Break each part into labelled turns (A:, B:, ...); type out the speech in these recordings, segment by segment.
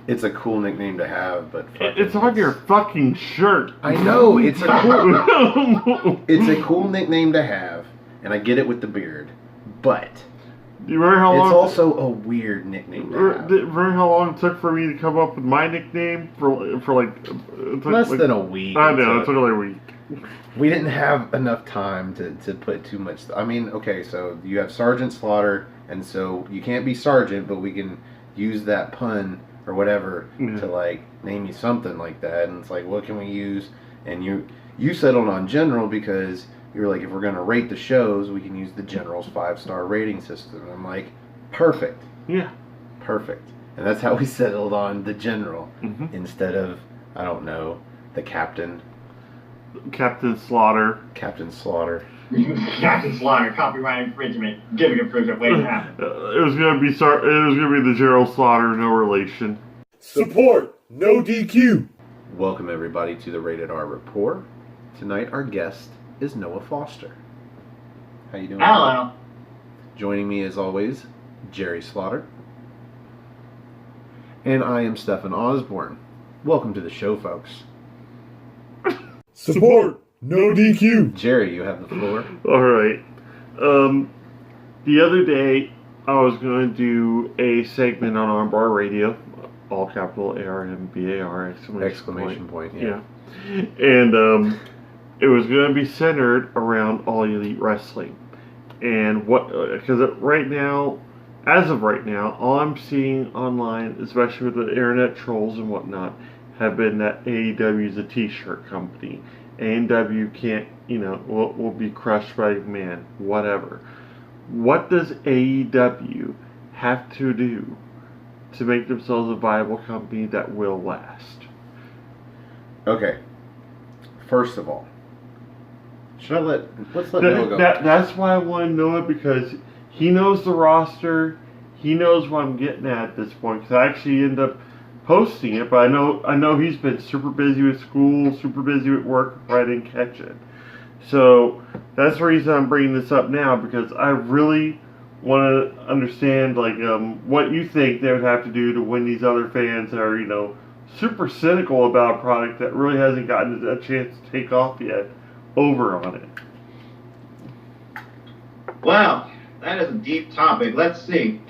A: It's a cool nickname to have, but
B: it's on your fucking shirt.
A: I know it's a cool nickname to have, and I get it with the beard, but
B: do you remember how long?
A: It's also a weird nickname to have.
B: Remember how long it took for me to come up with my nickname for like
A: less than a week?
B: I know it took like a week.
A: We didn't have enough time to put too much. I mean, okay, so you have Sergeant Slaughter, and so you can't be Sergeant, but we can use that pun or whatever to like name you something like that. And it's like, what can we use? And you settled on General because you were like, if we're gonna rate the shows, we can use the General's 5-star rating system. And I'm like, perfect.
B: Yeah.
A: Perfect. And that's how we settled on the General instead of, I don't know, the Captain.
B: Captain Slaughter.
A: Captain Slaughter.
C: Captain Slaughter, copyright infringement, giving infringement waiting to happen.
B: It was gonna be the Gerald Slaughter, no relation.
D: Support, no DQ.
A: Welcome everybody to the Rated R Rapport. Tonight our guest is Noah Foster. How you doing?
C: Hello.
A: Joining me as always, Jerry Slaughter. And I am Stefan Osborne. Welcome to the show, folks.
D: Support, no DQ.
A: Jerry, you have the floor.
B: All right. The other day, I was going to do a segment on Armbar Radio, all capital ARMBAR
A: exclamation point. Yeah.
B: And it was going to be centered around All Elite Wrestling, and because right now, as of right now, all I'm seeing online, especially with the internet trolls and whatnot, have been that AEW is a t-shirt company. AEW can't, will be crushed by man, whatever. What does AEW have to do to make themselves a viable company that will last?
A: Okay. First of all, let's let Noah go.
B: That's why I want to know it, because he knows the roster. He knows what I'm getting at this point, because I actually end up posting it, but I know he's been super busy with school, super busy with work, I didn't catch it. So that's the reason I'm bringing this up now, because I really want to understand what you think they would have to do to win these other fans that are super cynical about a product that really hasn't gotten a chance to take off yet over on it.
C: Wow, that is a deep topic. Let's see.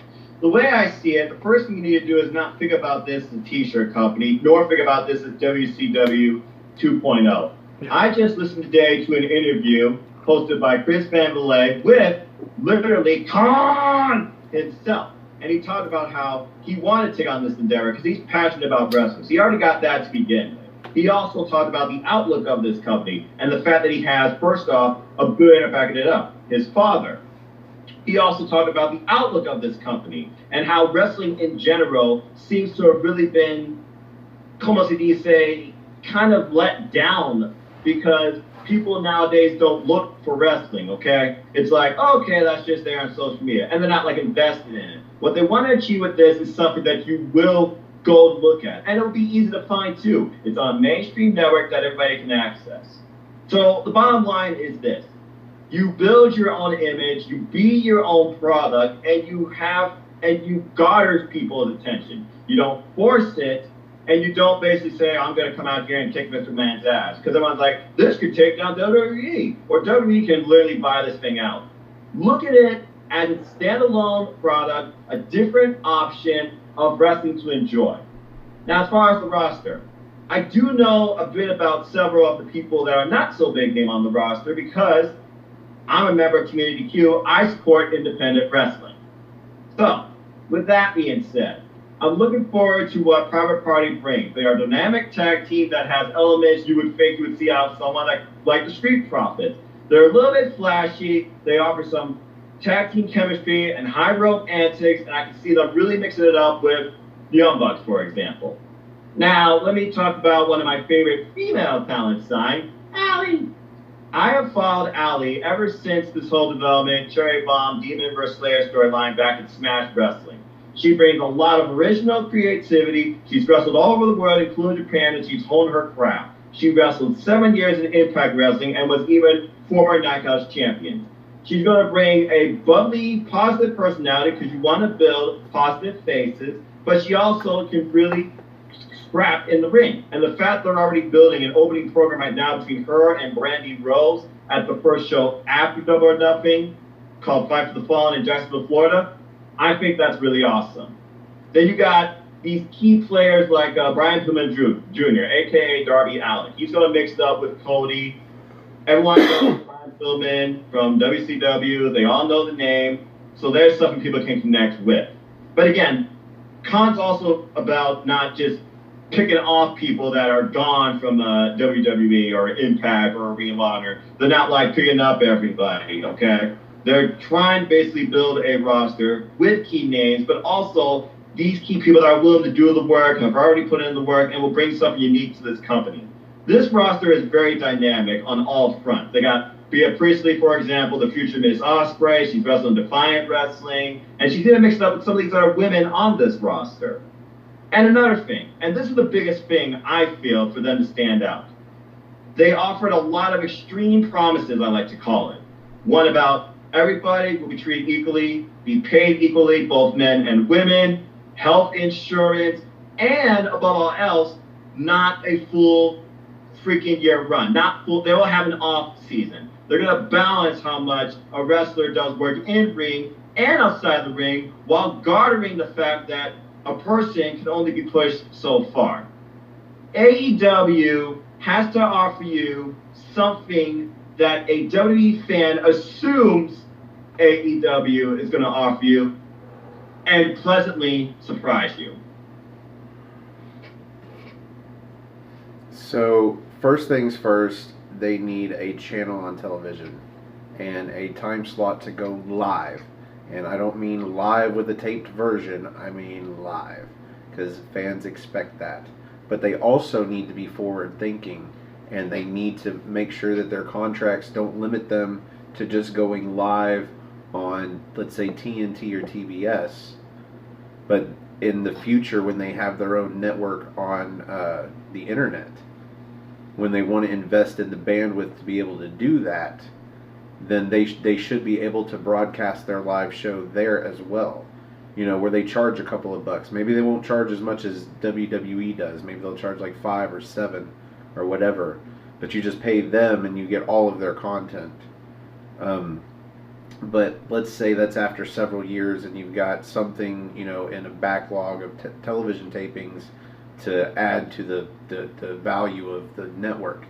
C: The way I see it, the first thing you need to do is not think about this as a t-shirt company, nor think about this as WCW 2.0. I just listened today to an interview hosted by Chris Van Vliet with literally Khan himself. And he talked about how he wanted to take on this endeavor because he's passionate about wrestling. So he already got that to begin with. He also talked about the outlook of this company and the fact that he has, first off, a billionaire backing it up, his father. He also talked about the outlook of this company and how wrestling in general seems to have really been, como se dice, kind of let down because people nowadays don't look for wrestling, okay? It's like, okay, that's just there on social media. And they're not invested in it. What they want to achieve with this is something that you will go look at. And it'll be easy to find too. It's on a mainstream network that everybody can access. So the bottom line is this. You build your own image, you be your own product, and you garner people's attention. You don't force it, and you don't basically say, I'm going to come out here and kick Mr. Man's ass. Because everyone's like, this could take down WWE. Or WWE can literally buy this thing out. Look at it as a standalone product, a different option of wrestling to enjoy. Now, as far as the roster, I do know a bit about several of the people that are not so big name on the roster because I'm a member of Community Q. I support independent wrestling. So, with that being said, I'm looking forward to what Private Party brings. They are a dynamic tag team that has elements you would think you would see out of someone like the Street Profits. They're a little bit flashy. They offer some tag team chemistry and high rope antics, and I can see them really mixing it up with the Young Bucks, for example. Now, let me talk about one of my favorite female talent signs, Allie. I have followed Allie ever since this whole development, Cherry Bomb, Demon vs. Slayer storyline back in Smash Wrestling. She brings a lot of original creativity. She's wrestled all over the world, including Japan, and she's honed her craft. She wrestled 7 years in Impact Wrestling and was even former Knockouts champion. She's going to bring a bubbly, positive personality because you want to build positive faces, but she also can really scrap in the ring. And the fact they're already building an opening program right now between her and Brandy Rose at the first show after Double or Nothing, called Fight for the Fallen in Jacksonville, Florida, I think that's really awesome. Then you got these key players like Brian Pillman Jr., a.k.a. Darby Allin. He's going to mix it up with Cody. Everyone knows Brian Pillman from WCW. They all know the name. So there's something people can connect with. But again, Khan's also about not just picking off people that are gone from WWE or Impact or Ring of Honor. They're not like picking up everybody, okay? They're trying to basically build a roster with key names, but also these key people that are willing to do the work, have already put in the work, and will bring something unique to this company. This roster is very dynamic on all fronts. They got Bea Priestley, for example, the future Miss Ospreay. She's wrestling Defiant Wrestling, and she's going to mix it up with some of these other women on this roster. And another thing, and this is the biggest thing I feel for them to stand out. They offered a lot of extreme promises, I like to call it. One about everybody will be treated equally, be paid equally, both men and women, health insurance, and above all else, not a full freaking year run. Not full. They will have an off season. They're going to balance how much a wrestler does work in ring and outside the ring while garnering the fact that a person can only be pushed so far. AEW has to offer you something that a WWE fan assumes AEW is going to offer you and pleasantly surprise you.
A: So, first things first, they need a channel on television and a time slot to go live. And I don't mean live with a taped version, I mean live, because fans expect that. But they also need to be forward thinking, and they need to make sure that their contracts don't limit them to just going live on, let's say, TNT or TBS. But in the future, when they have their own network on the internet, when they want to invest in the bandwidth to be able to do that, then they should be able to broadcast their live show there as well. You know, where they charge a couple of bucks. Maybe they won't charge as much as WWE does. Maybe they'll charge like $5 or $7 or whatever. But you just pay them and you get all of their content. But let's say that's after several years and you've got something, you know, in a backlog of television tapings to add to the value of the network.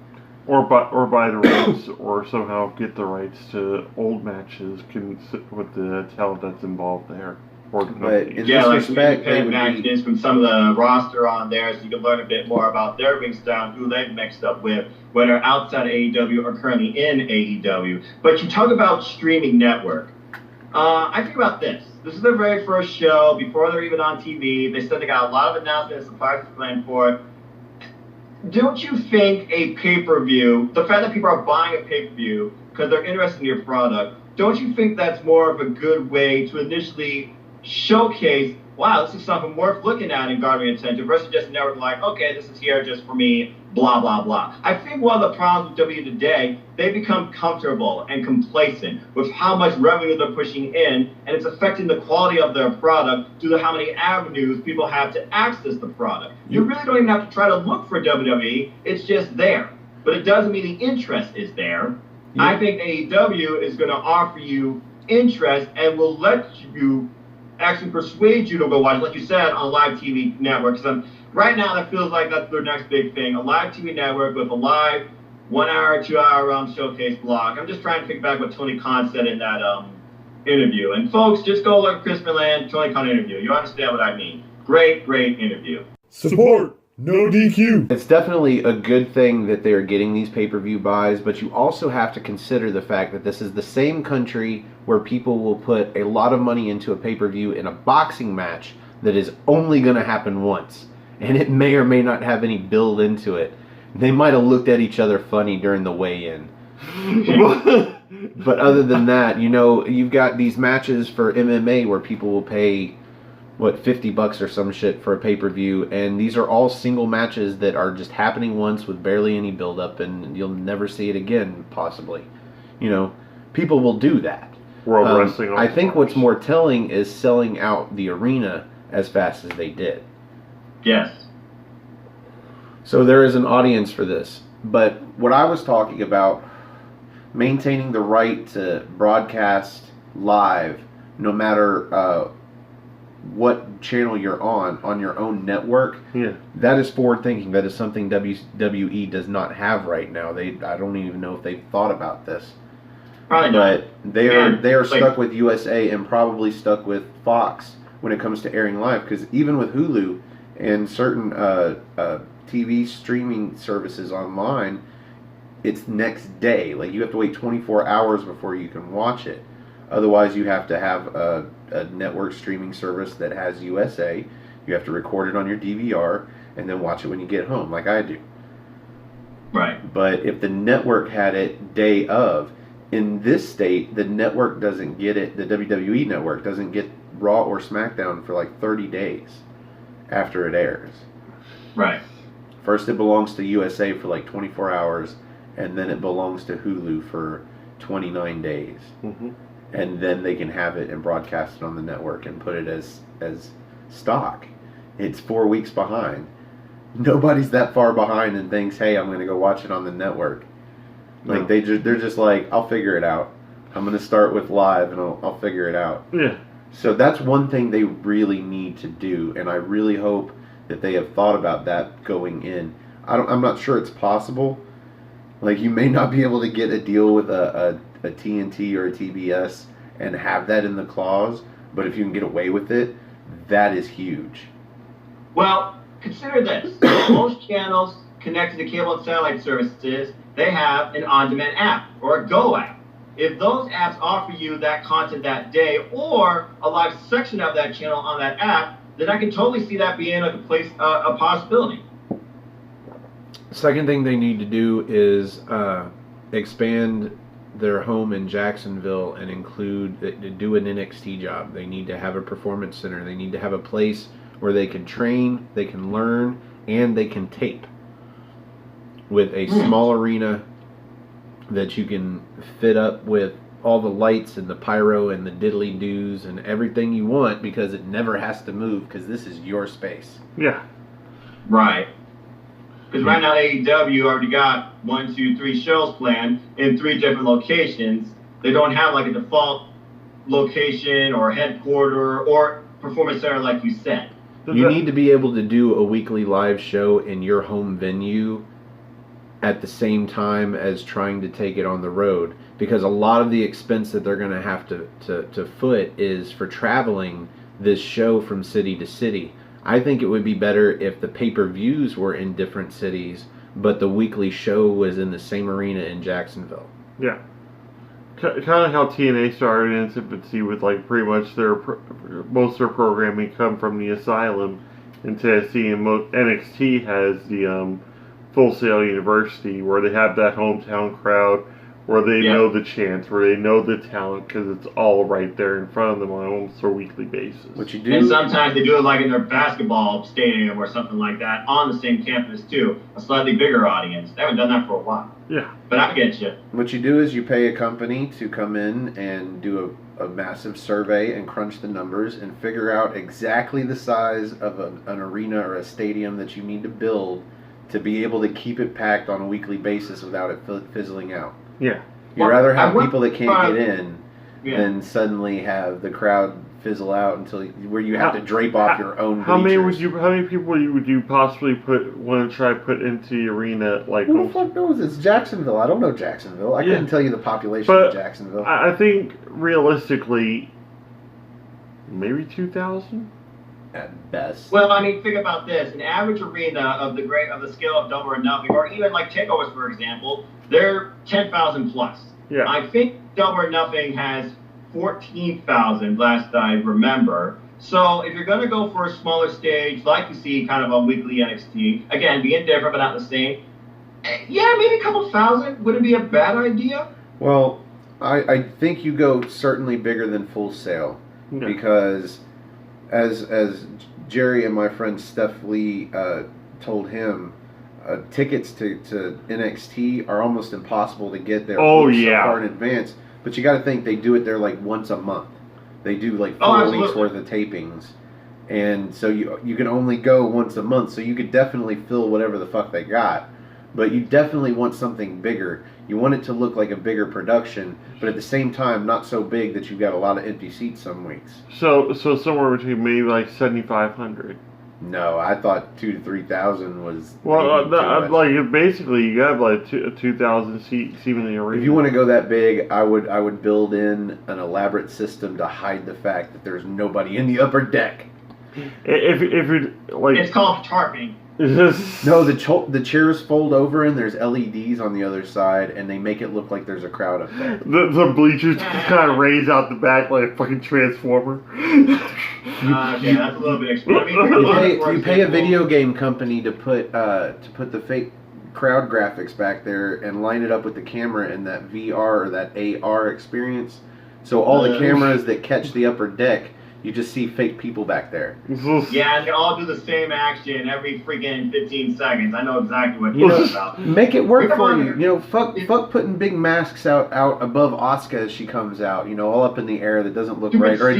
B: Or buy the rights, or somehow get the rights to old matches with the talent that's involved there.
A: But in
C: yeah,
A: this respect,
C: like matches from some of the roster on there, so you can learn a bit more about their ring style, who they've mixed up with, whether outside AEW or currently in AEW. But you talk about streaming network. I think about this. This is their very first show before they're even on TV. They said they got a lot of announcements and surprises planned for it. Don't you think a pay-per-view, the fact that people are buying a pay-per-view because they're interested in your product, don't you think that's more of a good way to initially showcase, wow, this is something worth looking at and garnering attention, versus just never like, okay, this is here just for me, blah, blah, blah. I think one of the problems with WWE today, they become comfortable and complacent with how much revenue they're pushing in, and it's affecting the quality of their product due to how many avenues people have to access the product. You really don't even have to try to look for WWE, it's just there. But it doesn't mean the interest is there. Yeah. I think AEW is going to offer you interest and will let you actually persuade you to go watch, like you said, on a live TV network. Right now, that feels like that's their next big thing. A live TV network with a live 1 hour, 2 hour showcase block. I'm just trying to think back what Tony Khan said in that interview. And folks, just go look at Chris Milan, Tony Khan interview. You understand what I mean. Great, great interview.
D: Support, no DQ.
A: It's definitely a good thing that they're getting these pay-per-view buys, but you also have to consider the fact that this is the same country where people will put a lot of money into a pay-per-view in a boxing match that is only going to happen once. And it may or may not have any build into it. They might have looked at each other funny during the weigh-in. But other than that, you know, you've got these matches for MMA where people will pay, what, $50 or some shit for a pay-per-view, and these are all single matches that are just happening once with barely any build-up, and you'll never see it again, possibly. You know, people will do that.
B: World Wrestling.
A: I think what's more telling is selling out the arena as fast as they did.
C: Yes.
A: So there is an audience for this. But what I was talking about, maintaining the right to broadcast live, no matter what channel you're on your own network.
B: Yeah.
A: That is forward thinking. That is something WWE does not have right now. I don't even know if they've thought about this.
C: Probably not.
A: But they are stuck with USA and probably stuck with Fox when it comes to airing live, because even with Hulu and certain TV streaming services online, it's next day. Like, you have to wait 24 hours before you can watch it. Otherwise, you have to have a network streaming service that has USA. You have to record it on your DVR and then watch it when you get home, like I do.
C: Right.
A: But if the network had it day of, in this state, the network doesn't get it, the WWE network doesn't get Raw or SmackDown for like 30 days after it airs.
C: Right.
A: First it belongs to USA for like 24 hours, and then it belongs to Hulu for 29 days.
B: Mm-hmm.
A: And then they can have it and broadcast it on the network and put it as stock. It's 4 weeks behind. Nobody's that far behind and thinks, hey, I'm going to go watch it on the network. Like, they're just like, I'll figure it out. I'm going to start with live and I'll figure it out.
B: Yeah.
A: So that's one thing they really need to do, and I really hope that they have thought about that going in. I'm not sure it's possible. Like, you may not be able to get a deal with a TNT or a TBS and have that in the clause, but if you can get away with it, that is huge.
C: Well, consider this. Most channels connected to cable and satellite services, they have an on-demand app or a Go app. If those apps offer you that content that day or a live section of that channel on that app, then I can totally see that being like a possibility.
A: Second thing they need to do is expand their home in Jacksonville and do an NXT job. They need to have a performance center. They need to have a place where they can train, they can learn, and they can tape with a small arena that you can fit up with all the lights and the pyro and the diddly-doos and everything you want, because it never has to move, because this is your space.
B: Yeah.
C: Right. Because right now AEW already got 1, 2, 3 shows planned in 3 different locations. They don't have like a default location or headquarter or performance center like you said.
A: You need to be able to do a weekly live show in your home venue at the same time as trying to take it on the road, because a lot of the expense that they're going to have to foot is for traveling this show from city to city. I think it would be better if the pay-per-views were in different cities, but the weekly show was in the same arena in Jacksonville.
B: Yeah. Kind of like how TNA started in its infancy with like pretty much most of their programming come from the Asylum in Tennessee, and NXT has the Full Sail University, where they have that hometown crowd, where they know the chants, where they know the talent, because it's all right there in front of them on almost a weekly basis.
A: What you do,
C: and sometimes they do it like in their basketball stadium or something like that on the same campus too, a slightly bigger audience. They haven't done that for a while.
B: Yeah.
C: But I get you.
A: what you do is you pay a company to come in and do a massive survey and crunch the numbers and figure out exactly the size of an arena or a stadium that you need to build to be able to keep it packed on a weekly basis without it fizzling out.
B: Yeah.
A: You'd rather have people that can't get in
C: Yeah.
A: than suddenly have the crowd fizzle out where you have to drape off your own bleachers.
B: How many people would you possibly want to try to put into the arena? Like,
A: who the fuck knows? It's Jacksonville. I don't know Jacksonville. I couldn't tell you the population of Jacksonville.
B: I think realistically, maybe 2,000
A: at best.
C: Well, I mean, think about this: an average arena of the scale of Double or Nothing, or even like Takeovers, for example, they're 10,000 plus.
B: Yeah.
C: I think Double or Nothing has 14,000, last I remember. So if you're going to go for a smaller stage, like you see kind of on weekly NXT, again, being different but not the same, yeah, maybe a couple thousand wouldn't be a bad idea.
A: Well, I think you go certainly bigger than Full Sail, because as Jerry and my friend Steph Lee told him, tickets to NXT are almost impossible to get there so far in advance. But you got to think they do it there like once a month. They do like 4 weeks worth of tapings, and so you can only go once a month. So you could definitely fill whatever the fuck they got, but you definitely want something bigger. You want it to look like a bigger production, but at the same time, not so big that you've got a lot of empty seats some weeks.
B: So somewhere between maybe like 7,500.
A: No, I thought 2,000 to 3,000 was.
B: Well,
A: maybe too much.
B: like basically you got like a 2,000 seat seemingly arena.
A: If you want to go that big, I would build in an elaborate system to hide the fact that there's nobody in the upper deck.
B: If you're like,
C: It's called tarping.
A: No, the chairs fold over and there's LEDs on the other side, and they make it look like there's a crowd up there.
B: the bleachers kind of raise out the back like a fucking transformer.
C: Okay, that's a little bit extreme.
A: You pay a video game company to put the fake crowd graphics back there and line it up with the camera in that VR or that AR experience. So all the cameras that catch the upper deck, you just see fake people back there.
C: Yeah, and they all do the same action every freaking 15 seconds. I know exactly what you're talking about.
A: Make it work for you. You know, fuck putting big masks out above Asuka as she comes out. You know, all up in the air that doesn't look right, or a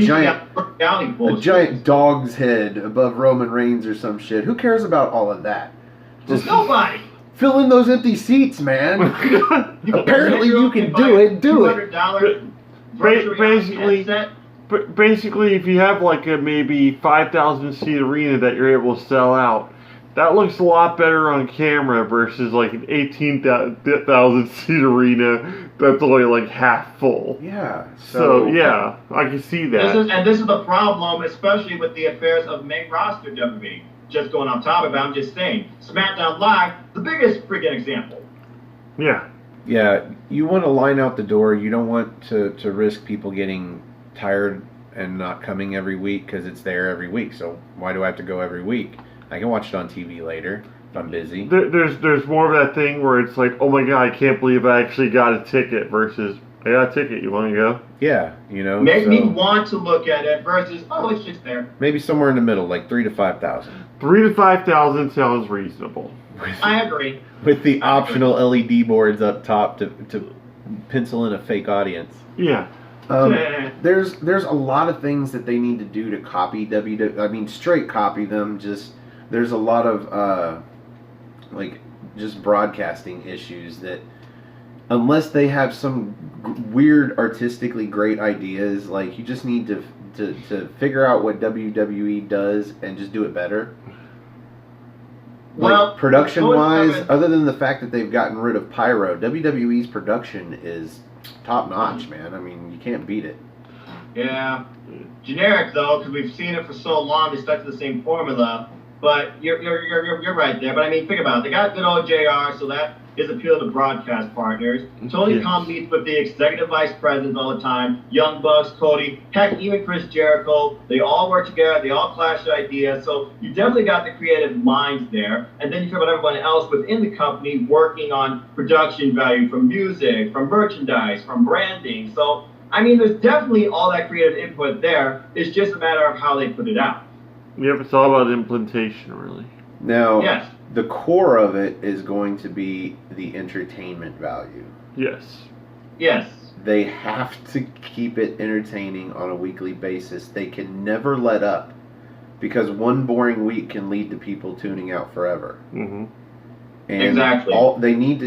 A: giant dog's head above Roman Reigns or some shit. Who cares about all of that?
C: Just nobody.
A: Fill in those empty seats, man. Apparently you can do it. Do it.
B: Basically, if you have like a maybe 5,000 seat arena that you're able to sell out, that looks a lot better on camera versus like an 18,000 seat arena that's only like half full.
A: Yeah.
B: So yeah, I can see that.
C: This is the problem, especially with the affairs of main roster WWE. Just going on top of it, I'm just saying, SmackDown Live, the biggest freaking example.
B: Yeah.
A: Yeah, you want to line out the door. You don't want to risk people getting tired and not coming every week because it's there every week. So why do I have to go every week? I can watch it on TV later if I'm busy.
B: There's more of that thing where it's like, oh my god, I can't believe I actually got a ticket versus I got a ticket. You want to go?
A: Yeah, you know.
C: Make me want to look at it versus it's just there.
A: Maybe somewhere in the middle, like 3,000 to 5,000.
B: 3,000 to 5,000 sounds reasonable.
C: I agree.
A: With the optional LED boards up top to pencil in a fake audience.
B: Yeah.
A: There's a lot of things that they need to do to copy WWE. I mean, straight copy them. Just there's a lot of just broadcasting issues that unless they have some weird artistically great ideas, like you just need to figure out what WWE does and just do it better. Like production-wise, other than the fact that they've gotten rid of pyro, WWE's production is top-notch, man. I mean, you can't beat it.
C: Yeah. Generic, though, because we've seen it for so long, they stuck to the same formula. But you're right there. But, I mean, think about it. They got good old JR, so that is appeal to broadcast partners. Tony Khan meets with the executive vice presidents all the time. Young Bucks, Cody, heck, even Chris Jericho. They all work together. They all clash ideas. So you definitely got the creative minds there. And then you talk about everyone else within the company working on production value from music, from merchandise, from branding. So, I mean, there's definitely all that creative input there. It's just a matter of how they put it out.
B: Yep, it's all about implementation, really.
A: Now,
C: yes.
A: The core of it is going to be the entertainment value.
B: Yes.
C: Yes.
A: They have to keep it entertaining on a weekly basis. They can never let up because one boring week can lead to people tuning out forever.
B: Mm-hmm.
A: And
C: exactly.
A: They need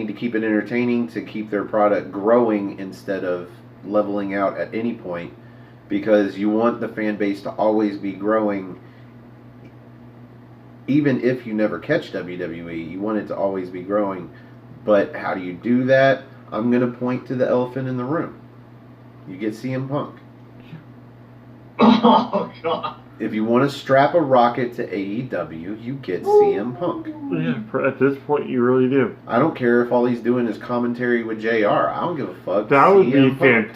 A: to keep it entertaining to keep their product growing instead of leveling out at any point, because you want the fan base to always be growing. Even if you never catch WWE, you want it to always be growing. But how do you do that? I'm going to point to the elephant in the room. You get CM Punk.
C: Oh, God.
A: If you want to strap a rocket to AEW, you get CM Punk.
B: Yeah, at this point, you really do.
A: I don't care if all he's doing is commentary with JR. I don't give a fuck.
B: That would
A: CM
B: be
A: Punk.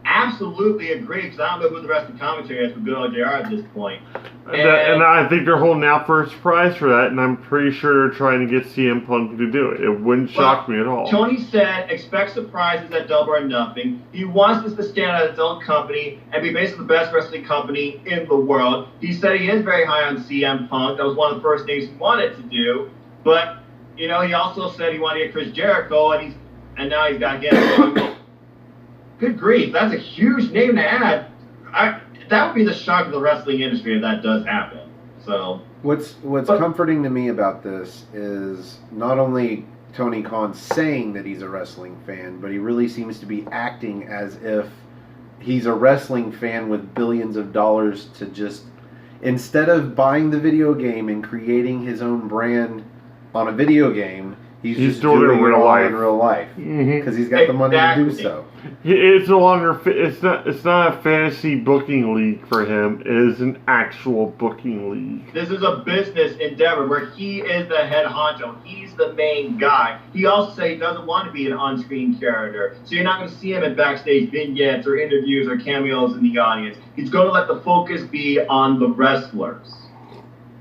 C: absolutely
B: fantastic.
C: agree, because I don't know who the rest of the commentary is for good old JR at this point.
B: And I think they're holding out for a surprise for that, and I'm pretty sure they're trying to get CM Punk to do it. It wouldn't shock me at all.
C: Tony said, expect surprises at Double or Nothing. He wants this to stand out its own company and be basically the best wrestling company in the world. He said he is very high on CM Punk. That was one of the first things he wanted to do. But, you know, he also said he wanted to get Chris Jericho, and now he's got to get him. Good grief, that's a huge name to add. that would be the shock of the wrestling industry if that does happen. So
A: what's comforting to me about this is not only Tony Khan saying that he's a wrestling fan, but he really seems to be acting as if he's a wrestling fan with billions of dollars to just, instead of buying the video game and creating his own brand on a video game, he's just doing it in real life because he's got the money to do so.
B: It's no longer. It's not a fantasy booking league for him. It is an actual booking league.
C: This is a business endeavor where he is the head honcho. He's the main guy. He also said he doesn't want to be an on-screen character, so you're not going to see him in backstage vignettes or interviews or cameos in the audience. He's going to let the focus be on the wrestlers.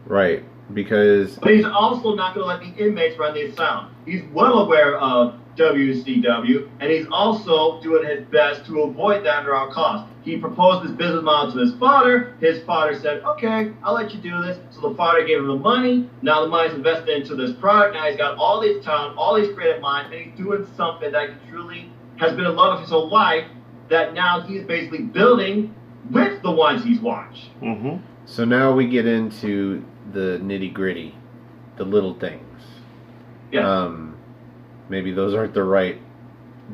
A: Right. Because...
C: But he's also not going to let the inmates run the asylum. He's well aware of WCW, and he's also doing his best to avoid that at all costs. He proposed this business model to his father. His father said, okay, I'll let you do this. So the father gave him the money. Now the money's invested into this product. Now he's got all this talent, all these creative minds, and he's doing something that he truly has been in love with his whole life, that now he's basically building with the ones he's watched.
B: Mm-hmm.
A: So now we get into the nitty-gritty, the little things.
C: Yeah.
A: Maybe those aren't the right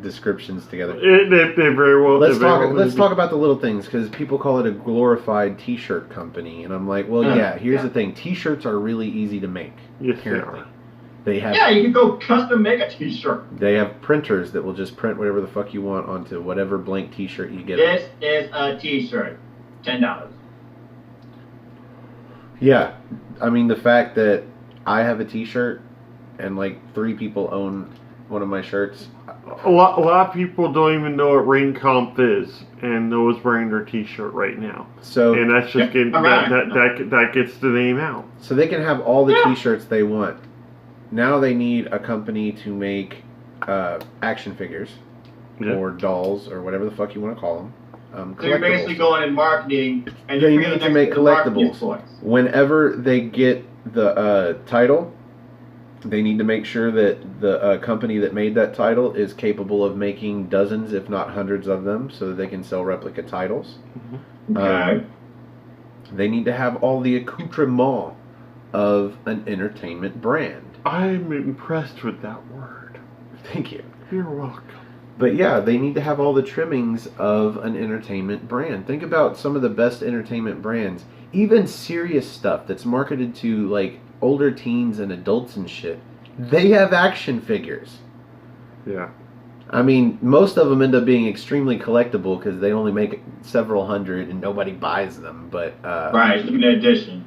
A: descriptions together.
B: They very well.
A: Let's talk about the little things, because people call it a glorified T-shirt company, and I'm like, well, here's the thing: T-shirts are really easy to make.
B: Yes,
A: apparently, they have.
C: Yeah, you can go custom make a T-shirt.
A: They have printers that will just print whatever the fuck you want onto whatever blank T-shirt you get.
C: This is a T-shirt, $10.
A: Yeah, I mean the fact that I have a T-shirt and like 3 people own one of my shirts.
B: A lot of people don't even know what Ring Comp is, and Noah's wearing their T-shirt right now.
A: So
B: and that's just getting that gets the name out.
A: So they can have all the T-shirts they want. Now they need a company to make action figures or dolls or whatever the fuck you want to call them.
C: So you're basically going in marketing, and
A: they need to make collectibles. Whenever they get the title, they need to make sure that the company that made that title is capable of making dozens, if not hundreds of them, so that they can sell replica titles.
C: Mm-hmm. Okay.
A: They need to have all the accoutrement of an entertainment brand.
B: I'm impressed with that word.
A: Thank you.
B: You're welcome.
A: But yeah, they need to have all the trimmings of an entertainment brand. Think about some of the best entertainment brands. Even serious stuff that's marketed to like older teens and adults and shit. They have action figures.
B: Yeah.
A: I mean, most of them end up being extremely collectible because they only make several hundred and nobody buys them. But
C: right, limited edition.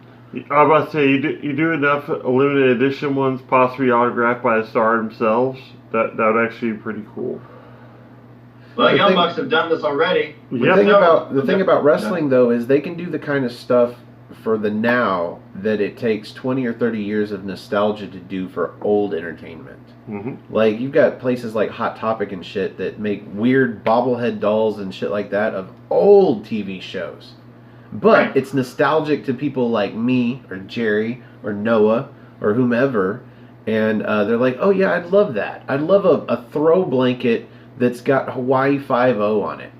B: I was about to say, you do enough limited edition ones, possibly autographed by the star themselves. That would actually be pretty cool.
C: Well, the Young Bucks have done this already.
A: The thing about wrestling, though, is they can do the kind of stuff for the now that it takes 20 or 30 years of nostalgia to do for old entertainment.
B: Mm-hmm.
A: Like, you've got places like Hot Topic and shit that make weird bobblehead dolls and shit like that of old TV shows. But it's nostalgic to people like me, or Jerry, or Noah, or whomever, and they're like, oh yeah, I'd love that. I'd love a throw blanket that's got Hawaii 5-0 on it.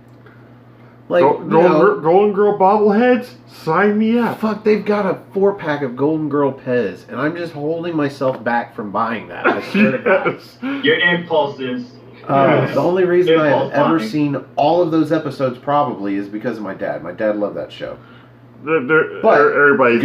A: Like,
B: Golden Girl bobbleheads? Sign me up.
A: Fuck, they've got a 4-pack of Golden Girl Pez, and I'm just holding myself back from buying that. I swear to God.
C: Your impulses.
A: The only reason I have ever seen all of those episodes probably is because of my dad. My dad loved that show.
B: Everybody's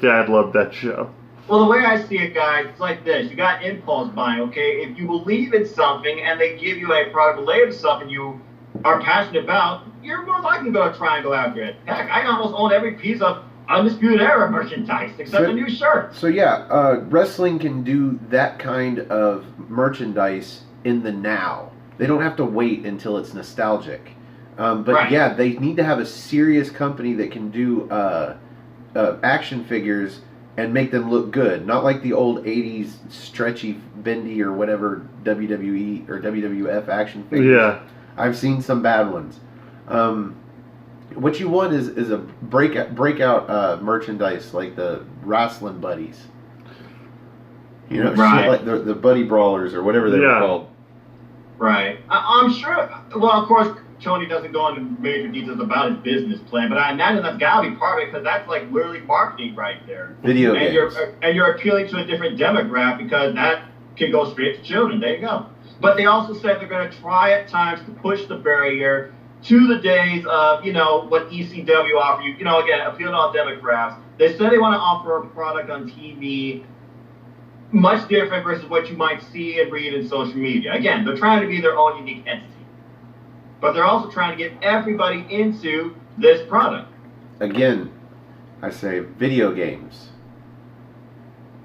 B: dad loved that show.
C: Well, the way I see it, guys, it's like this. You got impulse buying, okay? If you believe in something and they give you a product related to something you are passionate about, you're more likely going to try and go after it. Heck, I almost own every piece of Undisputed Era merchandise except the new shirt.
A: So yeah, wrestling can do that kind of merchandise in the now. They don't have to wait until it's nostalgic. But yeah, they need to have a serious company that can do action figures and make them look good. Not like the old 80s stretchy, bendy, or whatever WWE or WWF action figures.
B: Yeah.
A: I've seen some bad ones. What you want is a breakout merchandise like the wrestling buddies. You know, shit like the buddy brawlers or whatever they were called.
C: Right. I'm sure. Well, of course, Tony doesn't go into major details about his business plan, but I imagine that's got to be part of it because that's like literally marketing right there.
A: Video
C: and
A: games.
C: You're appealing to a different demographic because that can go straight to children. There you go. But they also said they're going to try at times to push the barrier to the days of, what ECW offer you. Again, appeal to all demographics. They said they want to offer a product on TV much different versus what you might see and read in social media. Again, they're trying to be their own unique entity. But they're also trying to get everybody into this product.
A: Again, I say video games.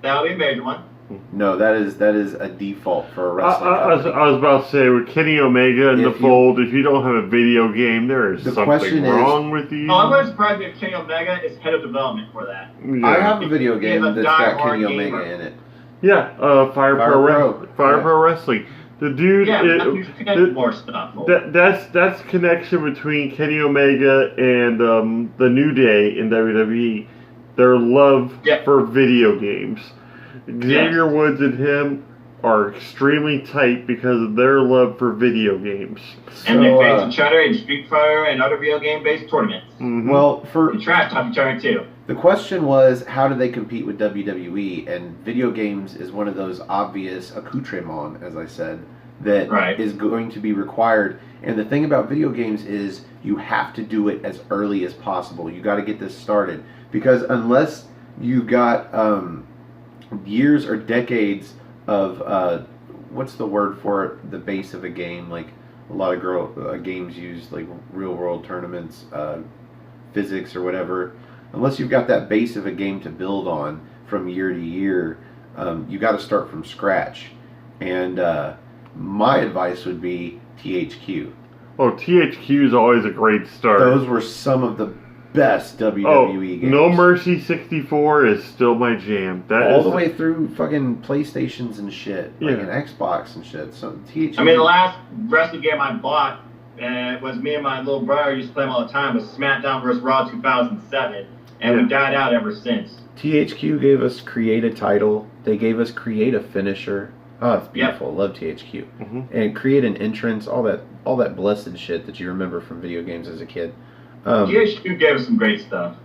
C: That would be a major one.
A: No, that is a default for a wrestling company.
B: I was about to say, with Kenny Omega in the fold, if you don't have a video game, there is something wrong with you.
C: Oh, I'm very surprised if Kenny Omega is head of development for that.
B: Yeah.
A: I have a video game that's got Kenny Omega in it.
B: Yeah, Fire Pro Wrestling. The dude,
C: more stuff.
B: That's connection between Kenny Omega and the New Day in WWE. Their love for video games. Xavier Woods and him are extremely tight because of their love for video games.
C: And they face each other in Street Fighter and other video game-based tournaments.
B: Mm-hmm.
A: Well, for
C: trash talk each other too.
A: The question was, how do they compete with WWE? And video games is one of those obvious accoutrements, as I said, that is going to be required. And the thing about video games is you have to do it as early as possible. You got to get this started. Because unless you got years or decades of, what's the word for it, the base of a game, like a lot of games use like real world tournaments, physics or whatever. Unless you've got that base of a game to build on from year to year, you got to start from scratch. And my advice would be THQ.
B: Oh, THQ is always a great start.
A: Those were some of the best WWE games.
B: No Mercy 64 is still my jam.
A: All the way through fucking PlayStations and shit, like an Xbox and shit. So THQ.
C: I mean, the last wrestling game I bought was me and my little brother used to play them all the time. Was SmackDown vs. Raw 2007, and we died out ever since.
A: THQ gave us create a title. They gave us create a finisher. Oh, it's beautiful. Yep. Love THQ. Mm-hmm. And create an entrance. All that blessed shit that you remember from video games as a kid.
C: THQ gave us some great stuff.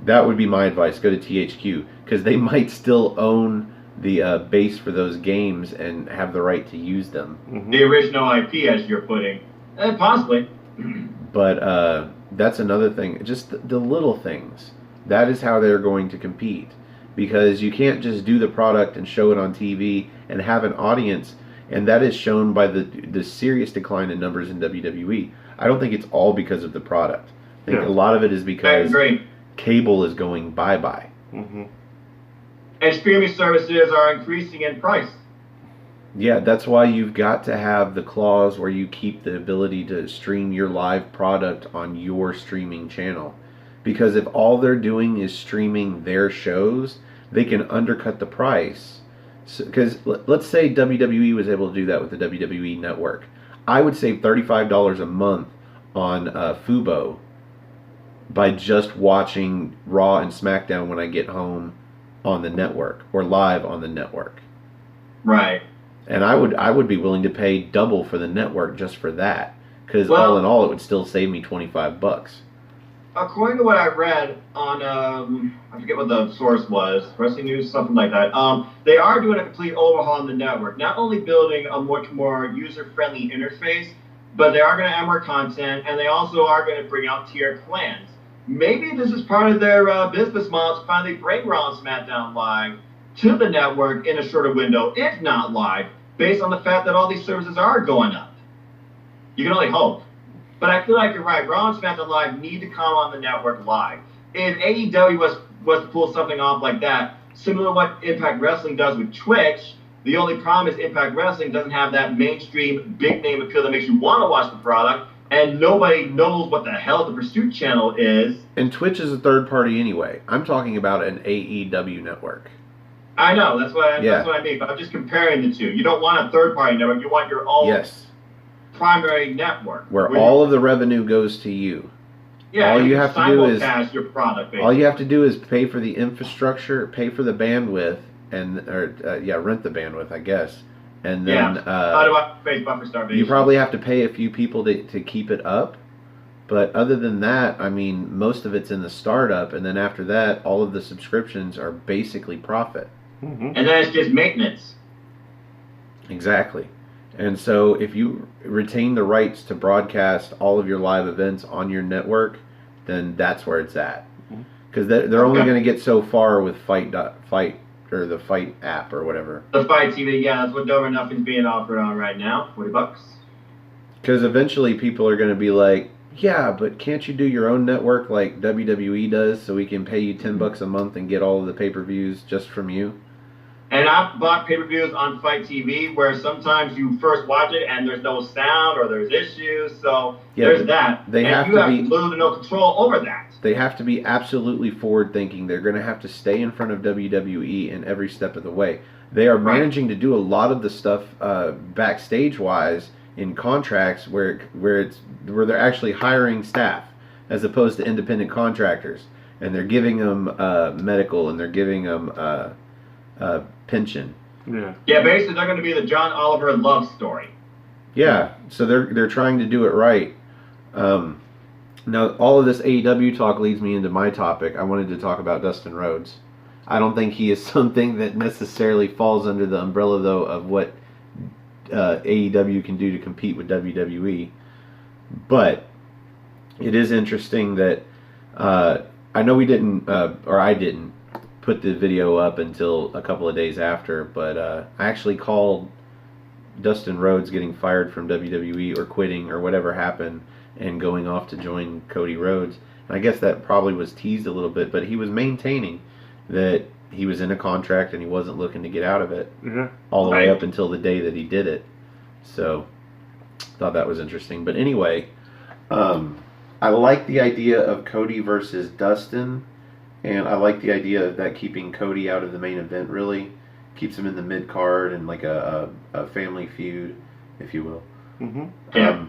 A: That would be my advice. Go to THQ because they might still own the base for those games and have the right to use them.
C: Mm-hmm. The original IP, as you're putting, possibly.
A: But that's another thing. Just the little things. That is how they're going to compete. Because you can't just do the product and show it on TV and have an audience. And that is shown by the serious decline in numbers in WWE. I don't think it's all because of the product. I think a lot of it is because cable is going bye-bye.
B: Mm-hmm.
C: And streaming services are increasing in price.
A: Yeah, that's why you've got to have the clause where you keep the ability to stream your live product on your streaming channel. Because if all they're doing is streaming their shows, they can undercut the price. Because let's say WWE was able to do that with the WWE Network. I would save $35 a month on Fubo by just watching Raw and SmackDown when I get home on the network or live on the network.
C: Right.
A: And I would be willing to pay double for the network just for that, because all in all it would still save me $25.
C: According to what I read on I forget what the source was, Wrestling News, something like that. They are doing a complete overhaul on the network, not only building a much more user-friendly interface, but they are going to add more content, and they also are going to bring out tiered plans. Maybe this is part of their business model to finally bring Raw and SmackDown live to the network in a shorter window, if not live, based on the fact that all these services are going up. You can only hope. But I feel like you're right. Raw and SmackDown Live need to come on the network live. If AEW was to pull something off like that, similar to what Impact Wrestling does with Twitch, the only problem is Impact Wrestling doesn't have that mainstream big name appeal that makes you want to watch the product. And nobody knows what the hell the Pursuit channel is.
A: And Twitch is a third party anyway. I'm talking about an AEW network.
C: I know, that's what I mean. But I'm just comparing the two. You don't want a third party network. You want your own primary network.
A: Where all of the revenue goes to you.
C: Yeah,
A: all you have to do is
C: your product, basically.
A: all you have to do is pay for the infrastructure, pay for the bandwidth, and rent the bandwidth, I guess, and then
C: how do I face buffer starvation?
A: you probably have to pay a few people to keep it up. But other than that, I mean, most of it's in the startup, and then after that, all of the subscriptions are basically profit.
B: Mm-hmm.
C: And then it's just maintenance.
A: Exactly. And so if you retain the rights to broadcast all of your live events on your network, then that's where it's at. Because they're only going to get so far with Fight or the Fight app or whatever.
C: The Fight TV, yeah, that's what Double or Nothing's being offered on right now, $40.
A: Because eventually people are going to be like, yeah, but can't you do your own network like WWE does so we can pay you $10 a month and get all of the pay-per-views just from you?
C: And I've bought pay-per-views on Fight TV where sometimes you first watch it and there's no sound or there's issues, so there's that.
A: They
C: and
A: have
C: you
A: to
C: have
A: be,
C: little to no control over that.
A: They have to be absolutely forward-thinking. They're going to have to stay in front of WWE in every step of the way. They are managing to do a lot of the stuff backstage-wise in contracts where they're actually hiring staff as opposed to independent contractors, and they're giving them medical and they're giving them pension.
C: Yeah, basically they're going to be the John Oliver love story.
A: Yeah, so they're trying to do it right. Now, all of this AEW talk leads me into my topic. I wanted to talk about Dustin Rhodes. I don't think he is something that necessarily falls under the umbrella, though, of what AEW can do to compete with WWE. But it is interesting that I know we didn't, or I didn't, put the video up until a couple of days after, but I actually called Dustin Rhodes getting fired from WWE or quitting or whatever happened and going off to join Cody Rhodes. And I guess that probably was teased a little bit, but he was maintaining that he was in a contract and he wasn't looking to get out of it all the way up until the day that he did it. So, thought that was interesting. But anyway, I like the idea of Cody versus Dustin, and I like the idea of that keeping Cody out of the main event, really. Keeps him in the mid-card and like a family feud, if you will.
B: Yeah.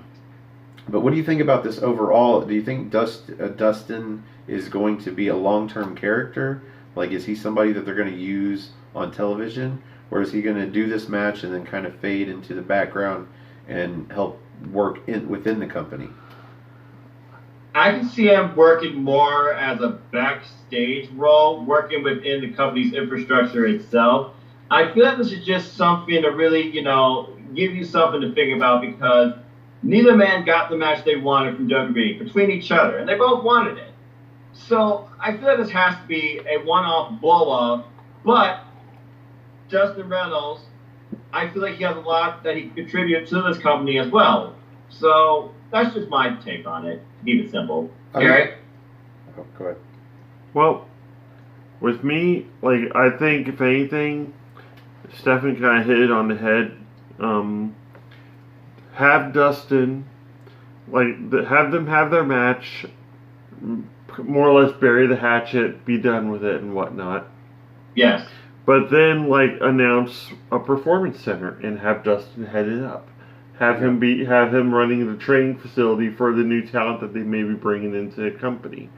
A: But what do you think about this overall? Do you think Dustin is going to be a long-term character? Like, is he somebody that they're going to use on television? Or is he going to do this match and then kind of fade into the background and help work within the company?
C: I can see him working more as a backstage role, working within the company's infrastructure itself. I feel like this is just something to really, give you something to think about, because neither man got the match they wanted from WWE between each other, and they both wanted it. So I feel like this has to be a one-off blow-up, but Dustin Rhodes, I feel like he has a lot that he can contribute to this company as well. So that's just my take on it. Keep it simple. Gary?
A: Oh, go ahead.
B: Well, with me, I think if anything, Stefan kind of hit it on the head. Have Dustin, have them have their match, more or less bury the hatchet, be done with it and whatnot.
C: Yes.
B: But then, announce a performance center and have Dustin head it up. Have him running the training facility for the new talent that they may be bringing into the company.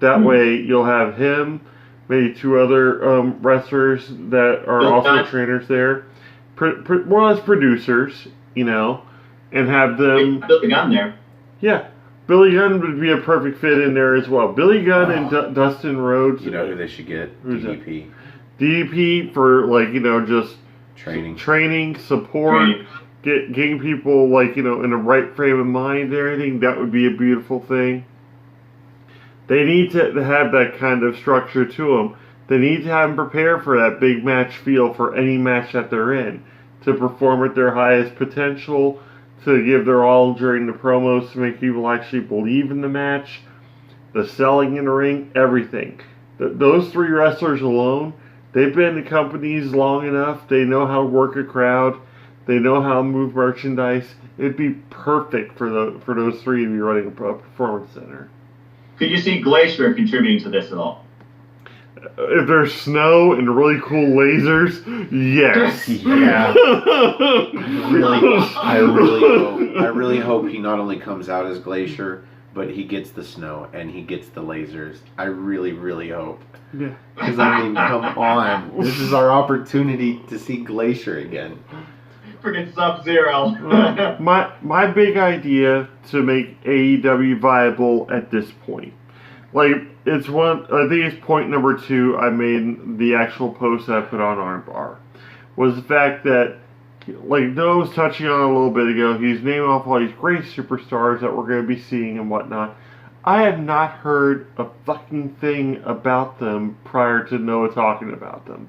B: That way, you'll have him, maybe two other wrestlers that are also trainers there, more or less producers, and have them.
C: Billy Gunn there.
B: Yeah, Billy Gunn would be a perfect fit in there as well. Billy Gunn and Dustin Rhodes.
A: You know who they should get?
B: Who's
A: DDP.
B: DDP for just training, support. Getting people in the right frame of mind and everything. That would be a beautiful thing. They need to have that kind of structure to them. They need to have them prepare for that big match feel for any match that they're in, to perform at their highest potential, to give their all during the promos to make people actually believe in the match, the selling in the ring, everything. Those three wrestlers alone, they've been in companies long enough. They know how to work a crowd. They know how to move merchandise. It'd be perfect for those three to be running a performance center.
C: Could you see Glacier contributing to this at all?
B: If there's snow and really cool lasers, yes.
A: Yeah. I really hope he not only comes out as Glacier, but he gets the snow and he gets the lasers. I really, really hope.
B: Yeah.
A: Because come on, this is our opportunity to see Glacier again.
C: Freaking Sub-Zero.
B: my big idea to make AEW viable at this point, like it's one. I think it's point number 2. I made in the actual post that I put on Armbar, was the fact that, like Noah was touching on a little bit ago, he's naming off all these great superstars that we're going to be seeing and whatnot. I have not heard a fucking thing about them prior to Noah talking about them.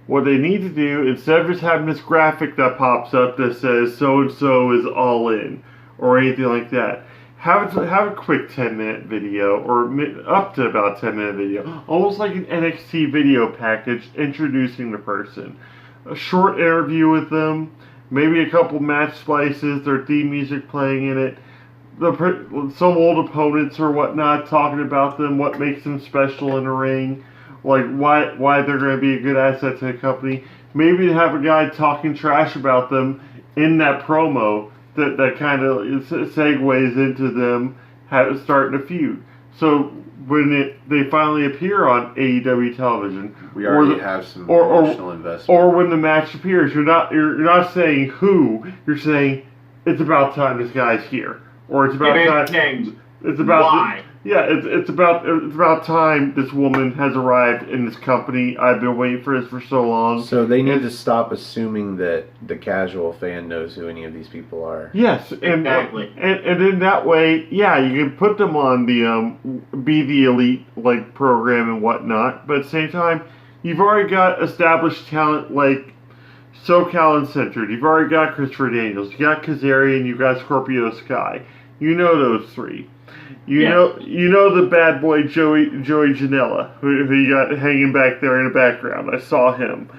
B: What they need to do, instead of just having this graphic that pops up that says so-and-so is all in, or anything like that, have a quick 10-minute video, or up to about a 10-minute video, almost like an NXT video package introducing the person. A short interview with them, maybe a couple match splices, their theme music playing in it, some old opponents or whatnot, talking about them, what makes them special in the ring, like why they're going to be a good asset to the company. Maybe have a guy talking trash about them in that promo that kind of segues into them starting a feud. So when they finally appear on AEW television,
A: we already have some emotional investment.
B: Or when the match appears, you're not saying who, you're saying it's about time this guy's here. Or it's about time. It's about
C: why?
B: It's about time this woman has arrived in this company. I've been waiting for this for so long.
A: So they need to stop assuming that the casual fan knows who any of these people are.
B: Yes,
C: exactly.
B: And in that way, yeah, you can put them on the Be the Elite like program and whatnot. But at the same time, you've already got established talent like SoCal Uncensored. You've already got Christopher Daniels. You got Kazarian. You got Scorpio Sky. You know those three. You know the bad boy Joey Janela, who you got hanging back there in the background. I saw him.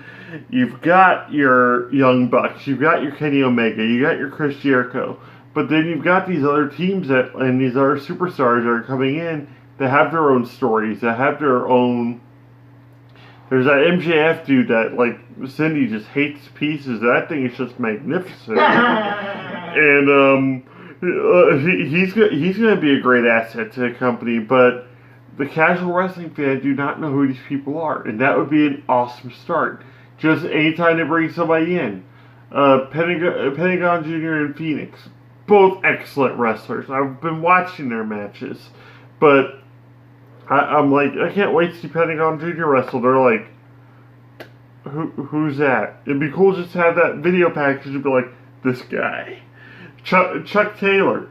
B: You've got your Young Bucks. You've got your Kenny Omega. You got your Chris Jericho. But then you've got these other teams and these other superstars that are coming in that have their own stories, that have their own. There's that MJF dude that, like, Cindy just hates pieces. That thing is just magnificent. And, he's going to be a great asset to the company, but the casual wrestling fan do not know who these people are. And that would be an awesome start. Just anytime they bring somebody in. Pentagon Jr. and Phoenix. Both excellent wrestlers. I've been watching their matches. But I'm like, I can't wait to see Pentagon Jr. wrestle. They're like, who's that? It'd be cool just to have that video package and be like, this guy. Chuck Taylor.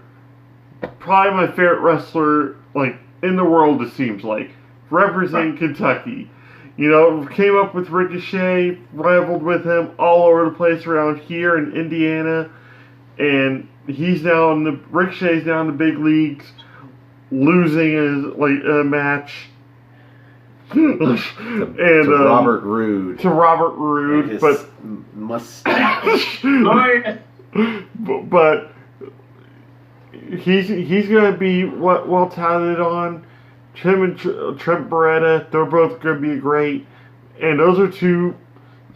B: Probably my favorite wrestler, like, in the world, it seems like. Representing Kentucky. You know, came up with Ricochet, rivaled with him all over the place around here in Indiana. And Ricochet's now in the big leagues. Losing a match
A: to Robert Roode.
B: To Robert Roode,
A: his
B: but
A: mustache.
B: but he's going to be well touted on. Tim and Trent Beretta, they're both going to be great, and those are two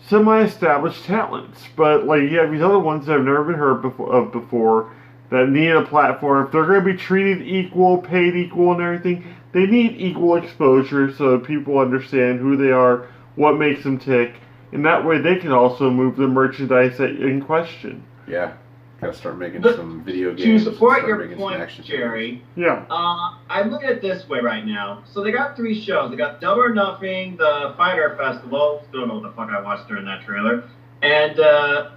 B: semi-established talents. But like you have these other ones that have never been heard of before. That need a platform. If they're going to be treated equal, paid equal and everything, they need equal exposure so that people understand who they are, what makes them tick, and that way they can also move the merchandise in question.
A: Yeah. Gotta start making some video games.
C: To support your point, Jerry,
B: yeah.
C: I'm looking at it this way right now. So they got 3 shows. They got Double or Nothing, the Fighter Festival, still don't know what the fuck I watched during that trailer, and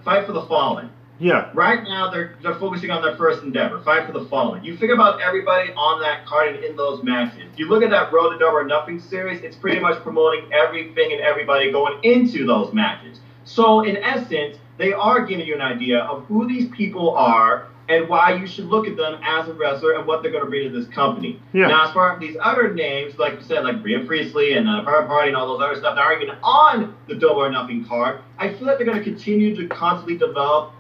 C: Fight for the Fallen.
B: Yeah.
C: Right now, they're focusing on their first endeavor, Fight for the Fallen. You think about everybody on that card and in those matches. You look at that Road to Double or Nothing series, it's pretty much promoting everything and everybody going into those matches. So, in essence, they are giving you an idea of who these people are and why you should look at them as a wrestler and what they're going to bring to this company.
B: Yeah.
C: Now, as far as these other names, like you said, like Rhea Priestley and Rapport Party and all those other stuff that aren't even on the Double or Nothing card, I feel like they're going to continue to constantly develop,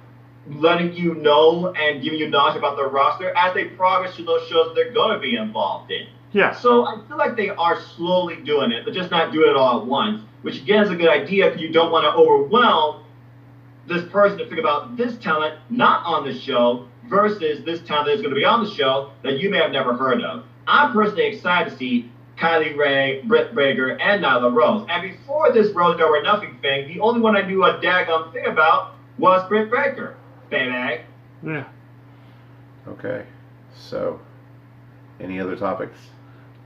C: letting you know and giving you knowledge about their roster as they progress to those shows they're going to be involved in.
B: Yeah.
C: So I feel like they are slowly doing it, but just not doing it all at once, which again is a good idea because you don't want to overwhelm this person to think about this talent not on the show versus this talent that's going to be on the show that you may have never heard of. I'm personally excited to see Kylie Ray, Britt Baker, and Nyla Rose. And before this Rose Double or Nothing thing, the only one I knew a daggone thing about was Britt Baker, baby.
B: Yeah.
A: Okay. So, any other topics?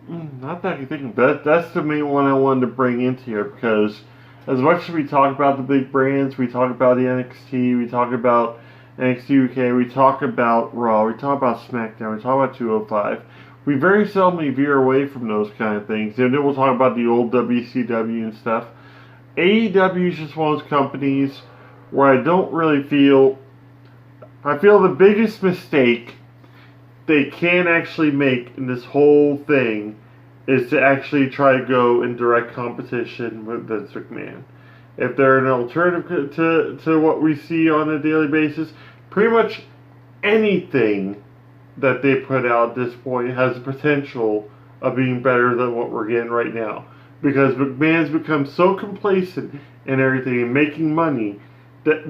B: Not that I can think of. That's the main one I wanted to bring into here because as much as we talk about the big brands, we talk about the NXT, we talk about NXT UK, we talk about Raw, we talk about SmackDown, we talk about 205. We very seldomly veer away from those kind of things. And then we'll talk about the old WCW and stuff. AEW is just one of those companies where I don't really feel... I feel the biggest mistake they can actually make in this whole thing is to actually try to go in direct competition with Vince McMahon. If they're an alternative to what we see on a daily basis, pretty much anything that they put out at this point has the potential of being better than what we're getting right now. Because McMahon's become so complacent in everything and making money that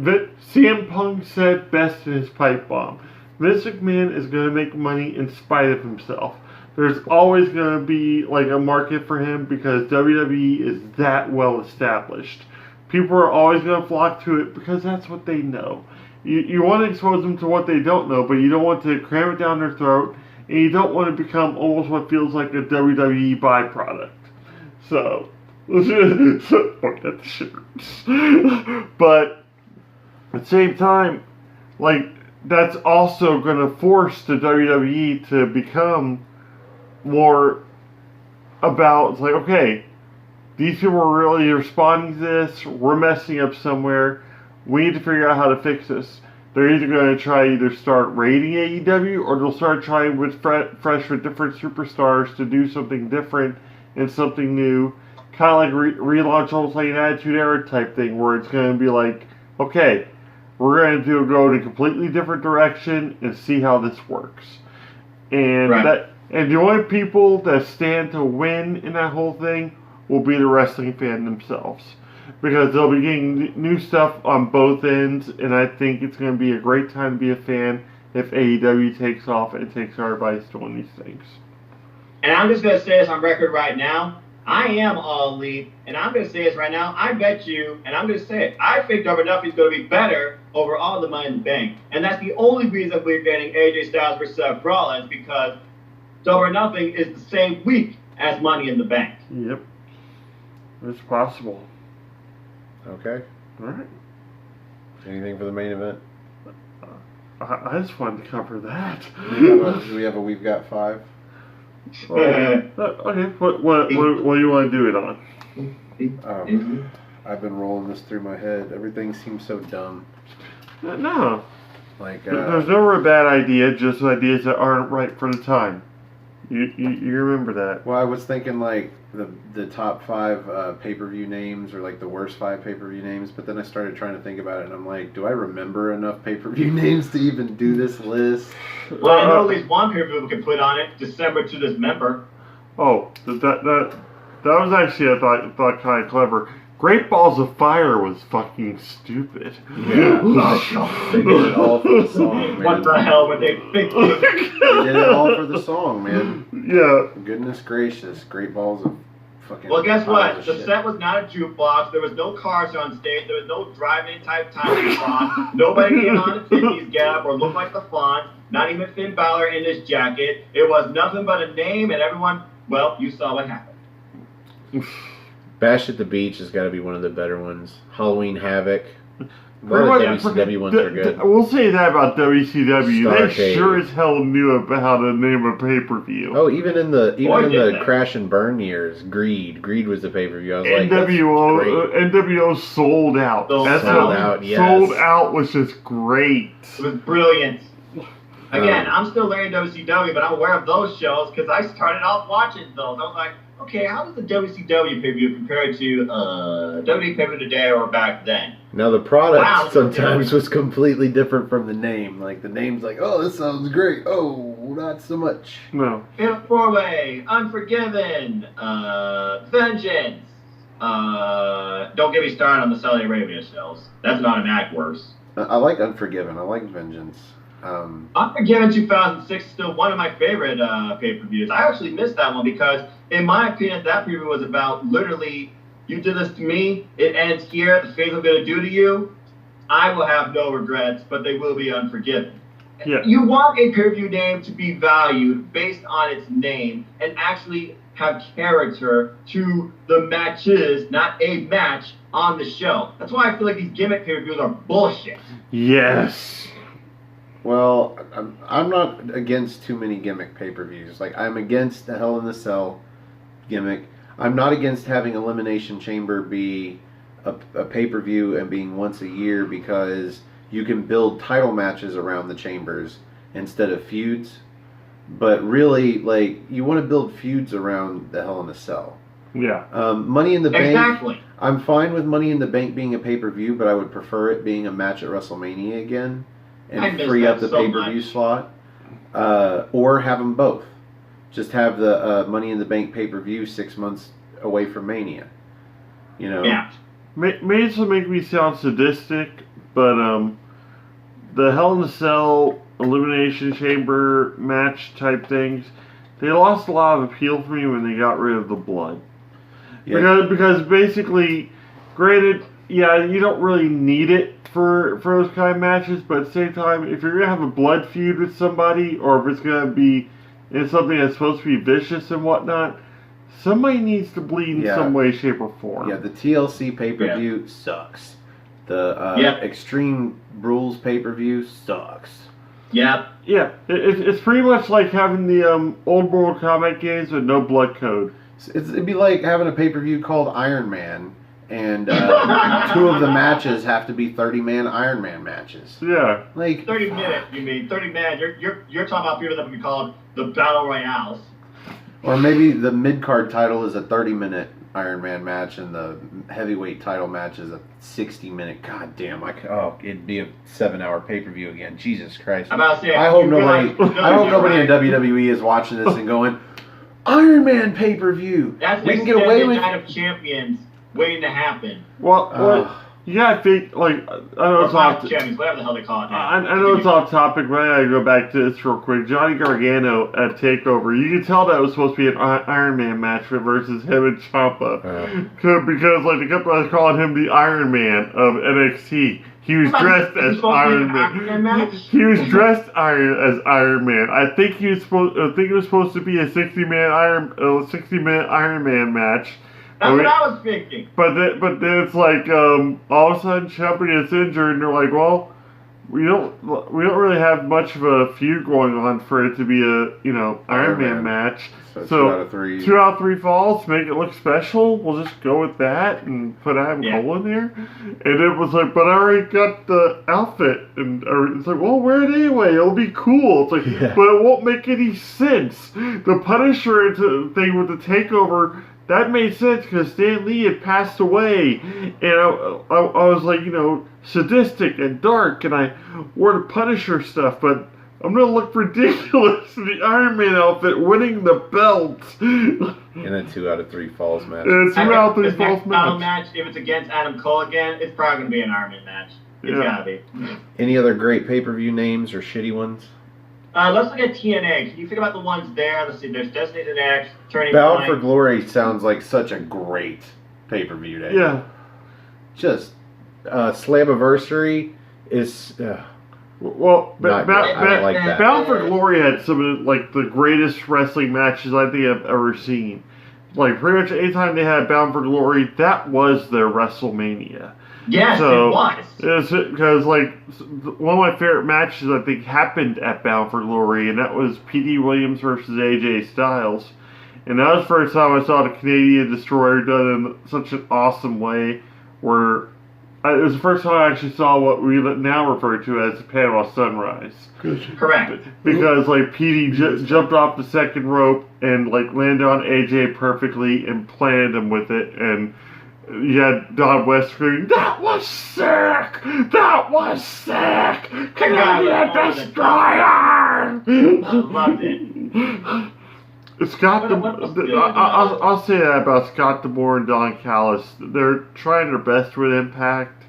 B: CM Punk said best in his pipe bomb. Vince McMahon is going to make money in spite of himself. There's always going to be like a market for him because WWE is that well established. People are always going to flock to it because that's what they know. You want to expose them to what they don't know, but you don't want to cram it down their throat, and you don't want to become almost what feels like a WWE byproduct. So, forget the shirts. But at the same time, like, that's also going to force the WWE to become more about, it's like, okay, these people are really responding to this, we're messing up somewhere, we need to figure out how to fix this. They're either going to try either start raiding AEW or they'll start trying with fresh with different superstars to do something different and something new. Kind of like relaunch almost like an Attitude Era type thing where it's going to be like, okay, we're going to go in a completely different direction and see how this works. And and the only people that stand to win in that whole thing will be the wrestling fan themselves. Because they'll be getting new stuff on both ends, and I think it's going to be a great time to be a fan if AEW takes off and takes our advice doing these things.
C: And I'm just going to say this on record right now. I am all elite, and I'm going to say this right now. I bet you, and I'm going to say it, I think Double Nothing is going to be better over all the Money in the Bank. And that's the only reason we're getting AJ Styles versus Seth Rollins, because Double Nothing is the same week as Money in the Bank.
B: Yep. It's possible.
A: Okay.
B: Alright.
A: Anything for the main event?
B: I just wanted to cover that.
A: Do we have a We've Got 5?
B: Okay. What do you want to do it on?
A: I've been rolling this through my head. Everything seems so dumb.
B: No.
A: Like
B: there's never a bad idea, just ideas that aren't right for the time. You remember that.
A: Well, I was thinking like the top 5 pay-per-view names or like the worst 5 pay-per-view names, but then I started trying to think about it and I'm like, do I remember enough pay-per-view names to even do this list?
C: Well, I know at least one pay-per-view we can put on it, December to Dismember.
B: Oh, that was actually, I thought kind of clever. Great Balls of Fire was fucking stupid.
A: Yeah. They did it all for the song, man.
C: What the hell were they thinking?
A: They did it all for the song, man.
B: Yeah.
A: Goodness gracious. Great balls of fucking...
C: Well, guess what? The
A: shit.
C: set was not a jukebox. There was no cars on stage. There was no drive-in type time spot. Nobody came on the 50s gap or looked like the Fonz. Not even Finn Balor in his jacket. It was nothing but a name, and everyone, well, you saw what happened.
A: Bash at the Beach has got to be one of the better ones. Halloween Havoc. A lot of WCW ones are good.
B: We'll say that about WCW.
A: Starcade.
B: They sure as hell knew about how to name a pay-per-view.
A: Oh, even in the Crash and Burn years, Greed was the pay-per-view. I was
B: NWO sold out.
C: Sold
B: out,
A: yes.
B: Sold Out was just great.
C: It was brilliant. Again, I'm still learning WCW, but I'm aware of those shows because I started off watching those. I was like, okay, how does the WCW pay-per-view compare to WWE pay-per-view today or back then?
A: Now the product sometimes was completely different from the name. Like the name's like, oh, this sounds great. Oh, not so much.
B: No.
C: Fatal 4-Way, Unforgiven, Vengeance. Don't get me started on the Saudi Arabia shows. That's an automatic worse.
A: I like Unforgiven. I like Vengeance.
C: Unforgiven 2006 is still one of my favorite pay-per-views. I actually missed that one because, in my opinion, that pay-per-view was about literally, you did this to me, it ends here, the fate I'm going to do to you. I will have no regrets, but they will be unforgiven.
B: Yeah.
C: You want a pay-per-view name to be valued based on its name and actually have character to the matches, not a match on the show. That's why I feel like these gimmick pay-per-views are bullshit.
B: Yes.
A: Well, I'm not against too many gimmick pay-per-views. Like, I'm against the Hell in the Cell gimmick. I'm not against having Elimination Chamber be a pay-per-view and being once a year, because you can build title matches around the chambers instead of feuds. But really, like, you want to build feuds around the Hell in a Cell.
B: Yeah.
A: Money in the Bank.
C: Exactly.
A: I'm fine with Money in the Bank being a pay-per-view, but I would prefer it being a match at WrestleMania again and free up the pay-per-view slot. Or have them both. Just have the Money in the Bank pay-per-view 6 months away from Mania. You know?
C: Yeah.
B: May this will make me sound sadistic, but the Hell in a Cell Elimination Chamber match type things, they lost a lot of appeal for me when they got rid of the blood. Yeah. Because basically, granted, yeah, you don't really need it for those kind of matches, but at the same time, if you're going to have a blood feud with somebody, or if it's going to be in something that's supposed to be vicious and whatnot, somebody needs to bleed in some way, shape, or form.
A: Yeah, the TLC pay-per-view sucks. The Extreme Rules pay-per-view sucks.
C: Yeah.
B: Yeah, it's pretty much like having the old Mortal Kombat games with no blood code.
A: It'd be like having a pay-per-view called Iron Man, and 2 of the matches have to be 30-man Iron Man matches.
B: Yeah.
A: Like
C: 30 minutes, you mean. 30 minutes. You're talking about people that would be called the Battle Royales.
A: Or maybe the mid-card title is a 30-minute Iron Man match, and the heavyweight title match is a 60-minute. God damn! It'd be a 7-hour pay-per-view again. Jesus Christ!
C: I'm about to say,
A: I hope nobody in WWE is watching this and going, Iron Man pay-per-view. We can get away with
C: Night of Champions waiting to happen.
B: Well, yeah, I think, like, I know it's off.
C: Champions, whatever the hell they call it now.
B: I know it's off topic, but I gotta go back to this real quick. Johnny Gargano at TakeOver, you can tell that it was supposed to be an Iron Man match versus him and Ciampa. Because, like, they kept calling him the Iron Man of NXT. He was dressed as Iron Man. He was dressed as Iron Man. I think it was supposed to be a 60-minute Iron Man match.
C: That's what I was thinking.
B: But then it's like all of a sudden Ciampa gets injured, and they're like, well, we don't really have much of a feud going on for it to be a Iron Man match. So 2 out of 3. 2 out of 3 falls, make it look special. We'll just go with that and put Adam Cole in there. And it was like, but I already got the outfit, and it's like, well, wear it anyway. It'll be cool. It's like, but it won't make any sense. The Punisher thing with the takeover. That made sense because Stan Lee had passed away, and I was like, sadistic and dark, and I wore the Punisher stuff, but I'm gonna look ridiculous in the Iron Man outfit, winning the belt.
A: In a 2 out of 3 falls match.
B: In a 2 out of 3 falls
C: match. If it's against Adam Cole again, it's probably gonna be an Iron Man match. It's gotta be.
A: Any other great pay-per-view names or shitty ones?
C: Let's look at TNA. Can you think about the ones there? Let's see. There's Designated X, Turning
A: Bound for Glory sounds like such a great pay-per-view day.
B: Yeah.
A: Just Slammiversary is.
B: Well,
A: I don't like that.
B: Bound for Glory had some of the greatest wrestling matches I think I've ever seen. Like pretty much anytime they had Bound for Glory, that was their WrestleMania.
C: Yes, it was.
B: Because, one of my favorite matches, I think, happened at Bound for Glory, and that was P.D. Williams versus AJ Styles. And that was the first time I saw the Canadian Destroyer done in such an awesome way, where it was the first time I actually saw what we now refer to as the Panama Sunrise.
C: Correct.
B: Because, P.D. jumped off the second rope and, landed on AJ perfectly and planted him with it, and you had Don West screaming, "That was sick! That was sick! Canadian Destroyer!"
C: I loved it.
B: Scott, I'll say that about Scott D'Amore and Don Callis. They're trying their best with Impact.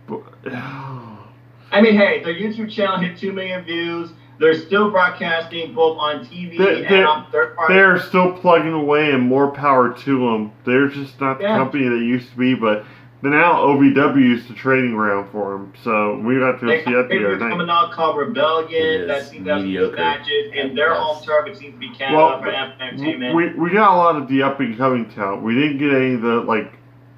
B: But,
C: I mean, hey, their YouTube channel hit 2 million views. They're still broadcasting both on TV and on third party.
B: They're still plugging away, and more power to them. They're just not the company they used to be, but But now OVW is the training ground for him, so we got to
C: They
B: see that the other
C: coming
B: night.
C: out called Rebellion.
A: It
C: That
A: is
C: seems to have some good
A: mediocre
C: matches. And their
A: at
C: home
A: best.
C: turf, it seems to be Canada
B: Well,
C: for entertainment.
B: we got a lot of the up and coming talent. We didn't get any of the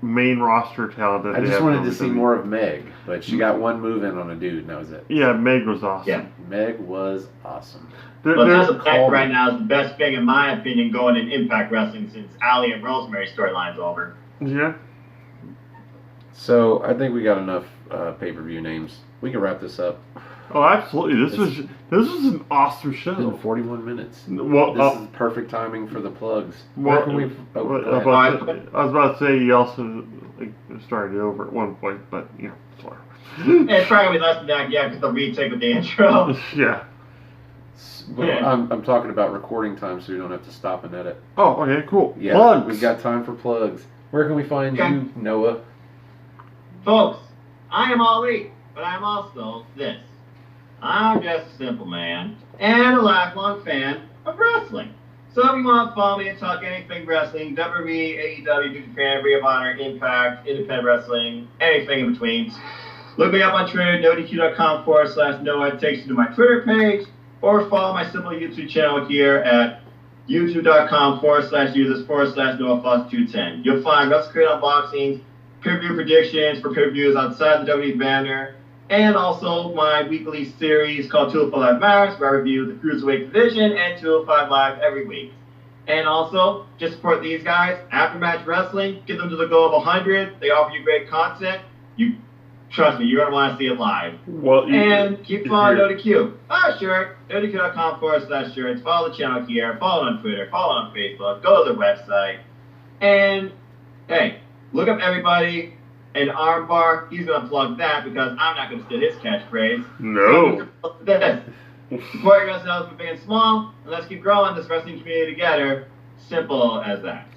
B: main roster talent that
A: I
B: they
A: just
B: have
A: wanted
B: in
A: to see
B: OVW.
A: more of Meg, but she got one move in on a dude, and that was it.
B: Yeah, Meg was awesome.
C: Yeah.
A: Meg was awesome.
C: But
B: There's-
C: that's a fact right now is the best thing, in my opinion, going in Impact Wrestling since Ali and Rosemary's storyline's over.
B: yeah.
A: So I think we got enough pay-per-view names. We can wrap this up.
B: Oh, absolutely. This was an awesome
A: It's been
B: show.
A: 41 minutes.
B: Well,
A: This is perfect timing for the plugs.
B: well,
A: Where can we? Oh,
B: well,
A: go ahead.
B: I was about to say you also started it over at one point, but sorry.
C: It's probably less than that, yeah, because the retake of the intro.
B: Yeah.
A: Well, I'm talking about recording time, so you don't have to stop and edit.
B: Oh, okay, cool.
A: Yeah,
B: Plugs.
A: we got time for plugs. Where can we find
C: Okay.
A: you, Noah?
C: Folks, I am Ali, but I'm also this. I'm just a simple man and a lifelong fan of wrestling. So if you want to follow me and talk anything wrestling, WWE, AEW, New Japan, Ring of Honor, Impact, Independent Wrestling, anything in between, look me up on Twitter, nodq.com/Noah. It takes you to my Twitter page, or follow my simple YouTube channel here at youtube.com/users/Noah+210. You'll find Wrestle Create unboxings, pay-per-view predictions for pay-per-views outside the WWE banner, and also my weekly series called 205 Live Matters, where I review the Cruiserweight division and 205 Live every week. And also, just support these guys. Aftermatch Wrestling, get them to the goal of 100. They offer you great content. Trust me, you're going to want to see it live.
B: Well,
C: And keep following NoDQ. Sure. NoDQ.com/shirts. Follow the channel here. Follow on Twitter. Follow on Facebook. Go to the website. And, hey, look up everybody in Armbar. He's going to plug that because I'm not going to steal his catchphrase.
B: No.
C: So this. Support your wrestling for big and small. And let's keep growing this wrestling community together. Simple as that.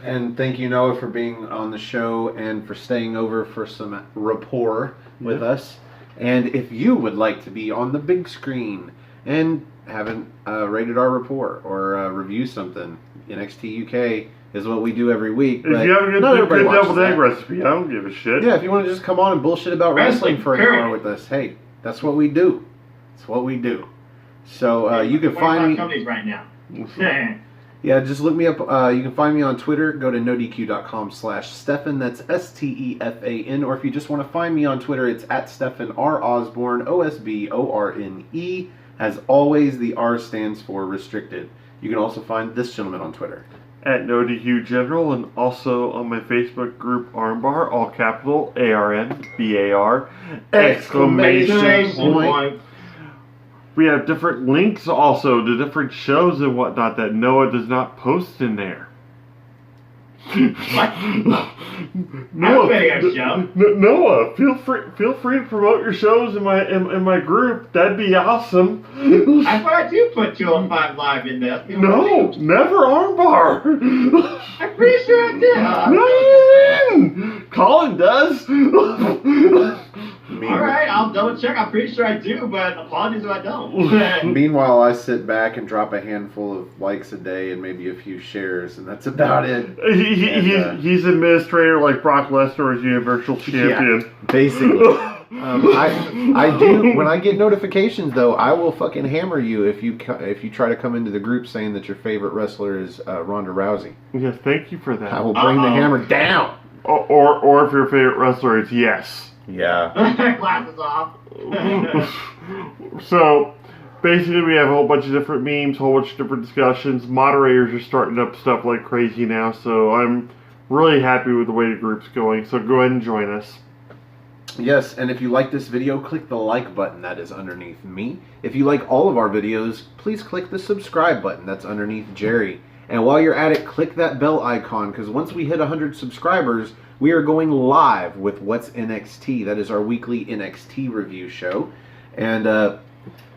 A: And thank you, Noah, for being on the show and for staying over for some rapport with us. And if you would like to be on the big screen and haven't rated our report or review something, NXT UK is what we do every week.
B: If you have a good deviled egg recipe, I don't give a shit.
A: Yeah, if you want to just come on and bullshit about wrestling for an hour with us, hey, that's what we do. It's what we do. So you can find me.
C: Companies right now.
A: Yeah, just look me up. You can find me on Twitter. Go to nodq.com/Stefan. That's STEFAN. Or if you just want to find me on Twitter, it's at Stefan R. Osborne, OSBORNE. As always, the R stands for restricted. You can also find this gentleman on Twitter.
B: At NoDQ General, and also on my Facebook group Armbar, all capital ARNBAR, exclamation point. We have different links also to different shows and whatnot that Noah does not post in there. Noah, feel free to promote your shows in my group. That'd be awesome.
C: I thought I do put 205 Live in there.
B: No, never Armbar.
C: I'm pretty sure I did.
B: No, Colin does.
C: Alright, I'll double check. I'm pretty sure I do, but apologies if I don't.
A: Meanwhile, I sit back and drop a handful of likes a day and maybe a few shares, and that's about it.
B: He's administrator like Brock Lesnar is Universal Champion.
A: Yeah, basically. I do. When I get notifications, though, I will fucking hammer you if you try to come into the group saying that your favorite wrestler is Ronda Rousey.
B: Yes, thank you for that.
A: I will bring the hammer down.
B: Or if your favorite wrestler is Yes.
A: Yeah.
C: Glasses off.
B: So, basically, we have a whole bunch of different memes, a whole bunch of different discussions. Moderators are starting up stuff like crazy now, so I'm really happy with the way the group's going. So go ahead and join us.
A: Yes, and if you like this video, click the like button that is underneath me. If you like all of our videos, please click the subscribe button that's underneath Jerry. And while you're at it, click that bell icon, because once we hit 100 subscribers, we are going live with What's NXT. That is our weekly NXT review show. And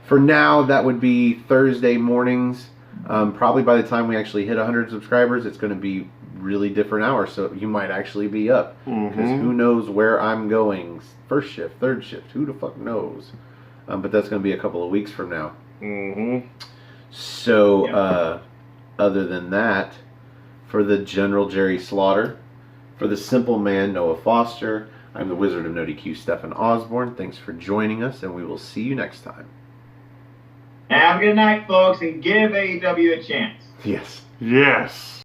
A: for now, that would be Thursday mornings. Probably by the time we actually hit 100 subscribers, it's going to be really different hours, so you might actually be up. Because who knows where I'm going. First shift, third shift, who the fuck knows? But that's going to be a couple of weeks from now. So, other than that, for the General Jerry Slaughter, For the simple man, Noah Foster, I'm the Wizard of No DQ, Stefan Osborne. Thanks for joining us, and we will see you next time.
C: Have a good night, folks, and give AEW a chance.
A: Yes.
B: Yes.